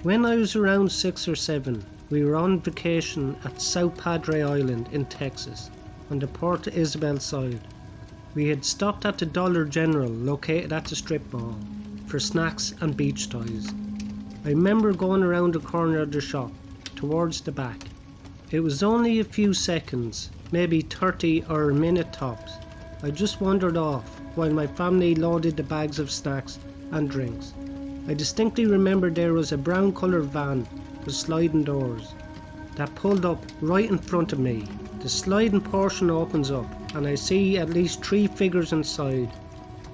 When I was around 6 or 7, we were on vacation at South Padre Island in Texas, on the Port Isabel side. We had stopped at the Dollar General located at the strip mall for snacks and beach toys. I remember going around the corner of the shop, towards the back. It was only a few seconds, maybe 30 or a minute tops. I just wandered off while my family loaded the bags of snacks and drinks. I distinctly remember there was a brown coloured van with sliding doors that pulled up right in front of me. The sliding portion opens up and I see at least 3 figures inside,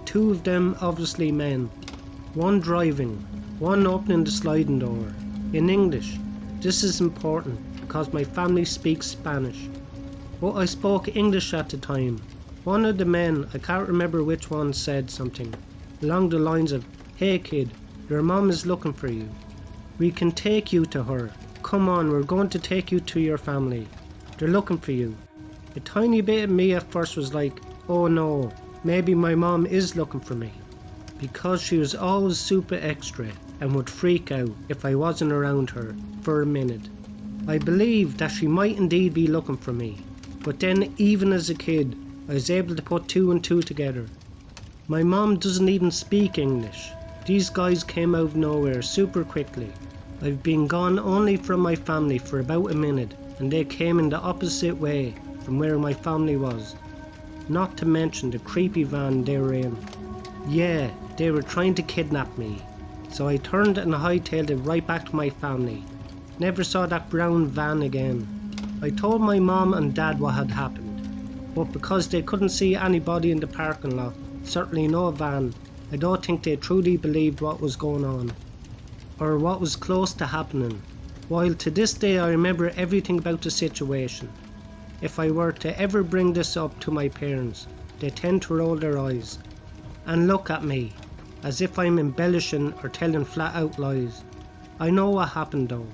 2 of them obviously men, one driving, one opening the sliding door, in English. This is important because my family speaks Spanish, but I spoke English at the time. One of the men, I can't remember which one, said something along the lines of, "Hey kid, your mom is looking for you. We can take you to her. Come on, we're going to take you to your family. They're looking for you." A tiny bit of me at first was like, oh no, maybe my mom is looking for me, because she was always super extra and would freak out if I wasn't around her for a minute. I believed that she might indeed be looking for me, but then even as a kid, I was able to put 2 and 2 together. My mom doesn't even speak English. These guys came out of nowhere super quickly. I've been gone only from my family for about a minute, and they came in the opposite way from where my family was. Not to mention the creepy van they were in. Yeah, they were trying to kidnap me. So I turned and hightailed it right back to my family. Never saw that brown van again. I told my mom and dad what had happened, but because they couldn't see anybody in the parking lot, certainly no van, I don't think they truly believed what was going on, or what was close to happening. While to this day I remember everything about the situation. If I were to ever bring this up to my parents, they tend to roll their eyes and look at me as if I'm embellishing or telling flat out lies. I know what happened though.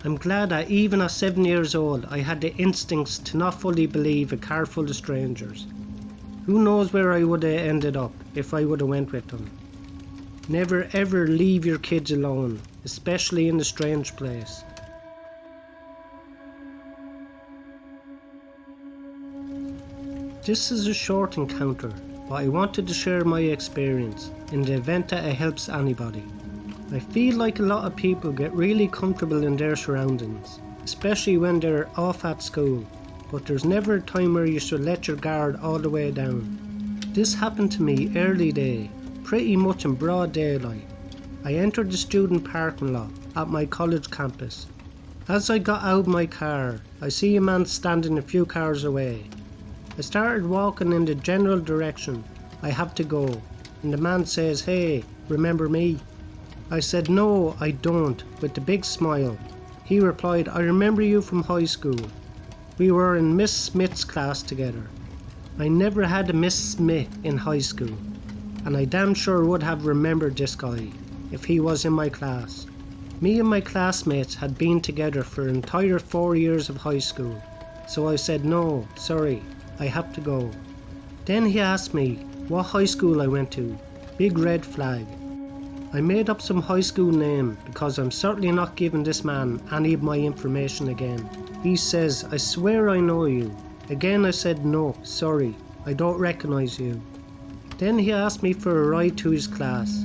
I'm glad that even at 7 years old I had the instincts to not fully believe a car full of strangers. Who knows where I would have ended up if I would have went with them. Never ever leave your kids alone, especially in a strange place. This is a short encounter, but I wanted to share my experience in the event that it helps anybody. I feel like a lot of people get really comfortable in their surroundings, especially when they're off at school, but there's never a time where you should let your guard all the way down. This happened to me early day, pretty much in broad daylight. I entered the student parking lot at my college campus. As I got out of my car, I see a man standing a few cars away. I started walking in the general direction I have to go, and the man says, "Hey, remember me?" I said, "No, I don't," with a big smile. He replied, "I remember you from high school. We were in Miss Smith's class together." I never had a Miss Smith in high school, and I damn sure would have remembered this guy if he was in my class. Me and my classmates had been together for an entire 4 years of high school, so I said, "No, sorry, I have to go." Then he asked me what high school I went to. Big red flag. I made up some high school name because I'm certainly not giving this man any of my information again. He says, "I swear I know you." Again I said, "No, sorry, I don't recognise you." Then he asked me for a ride to his class,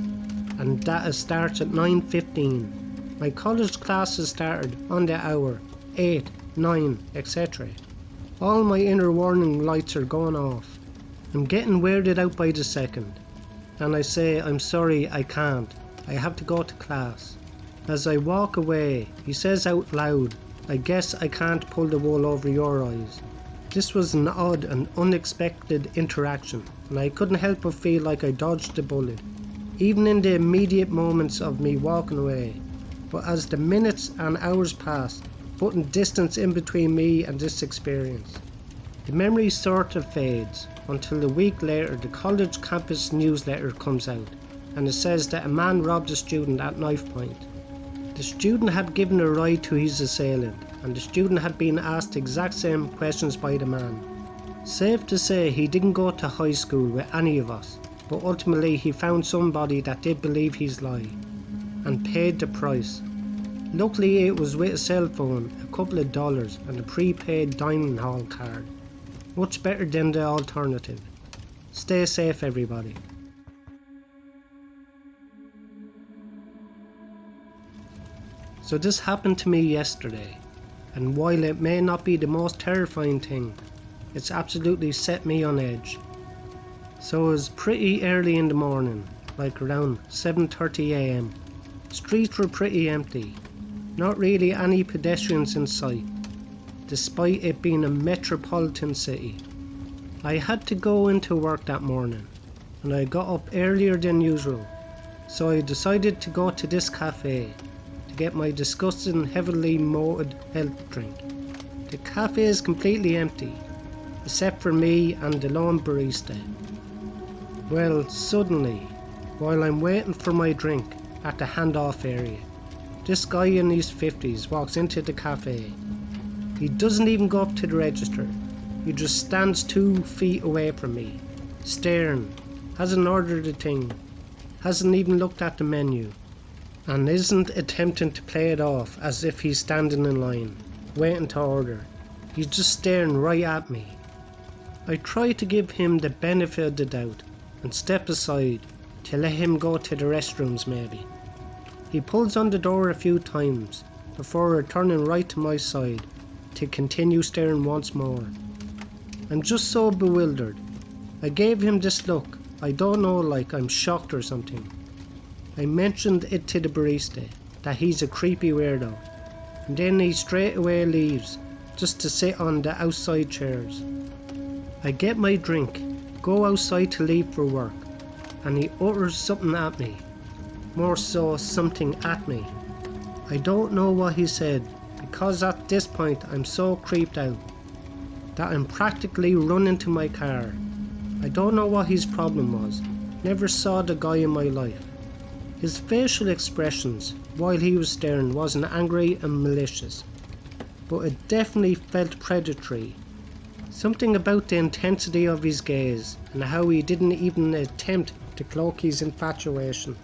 and that starts at 9:15. My college classes started on the hour, 8, 9, etc. All my inner warning lights are going off. I'm getting weirded out by the second, and I say, "I'm sorry, I can't. I have to go to class." As I walk away, he says out loud, "I guess I can't pull the wool over your eyes." This was an odd and unexpected interaction, and I couldn't help but feel like I dodged the bullet, even in the immediate moments of me walking away. But as the minutes and hours passed, putting distance in between me and this experience, the memory sort of fades until a week later the college campus newsletter comes out, and it says that a man robbed a student at knife point. The student had given a ride to his assailant, and the student had been asked the exact same questions by the man. Safe to say he didn't go to high school with any of us, but ultimately he found somebody that did believe his lie, and paid the price. Luckily it was with a cell phone, a couple of dollars and a prepaid dining hall card. Much better than the alternative. Stay safe everybody. So this happened to me yesterday, and while it may not be the most terrifying thing, it's absolutely set me on edge. So it was pretty early in the morning, like around 7:30 AM. Streets were pretty empty, not really any pedestrians in sight, despite it being a metropolitan city. I had to go into work that morning, and I got up earlier than usual, so I decided to go to this cafe to get my disgusting heavily malted health drink. The cafe is completely empty, except for me and the lone barista. Well, suddenly, while I'm waiting for my drink at the handoff area, this guy in his 50s walks into the cafe. He doesn't even go up to the register. He just stands 2 feet away from me, staring, hasn't ordered a thing, hasn't even looked at the menu, and isn't attempting to play it off as if he's standing in line, waiting to order. He's just staring right at me. I try to give him the benefit of the doubt and step aside to let him go to the restrooms maybe. He pulls on the door a few times before returning right to my side to continue staring once more. I'm just so bewildered. I gave him this look, I don't know, like I'm shocked or something. I mentioned it to the barista, that he's a creepy weirdo, and then he straight away leaves, just to sit on the outside chairs. I get my drink, go outside to leave for work, and he utters something at me. More so, something at me. I don't know what he said, because at this point I'm so creeped out that I'm practically running to my car. I don't know what his problem was. Never saw the guy in my life. His facial expressions while he was staring wasn't angry and malicious, but it definitely felt predatory. Something about the intensity of his gaze and how he didn't even attempt to cloak his infatuation.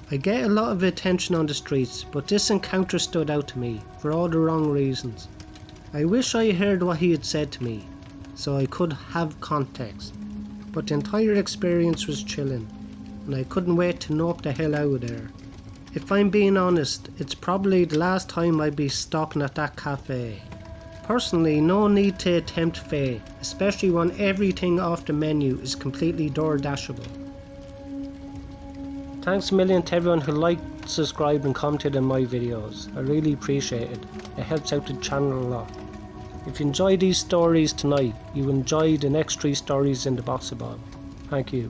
I get a lot of attention on the streets, but this encounter stood out to me for all the wrong reasons. I wish I heard what he had said to me, so I could have context, but the entire experience was chilling, and I couldn't wait to knock the hell out of there. If I'm being honest, it's probably the last time I'd be stopping at that cafe. Personally, no need to tempt fate, especially when everything off the menu is completely door-dashable. Thanks a million to everyone who liked, subscribed and commented on my videos. I really appreciate it. It helps out the channel a lot. If you enjoyed these stories tonight, you will enjoy the next 3 stories in the box above. Thank you.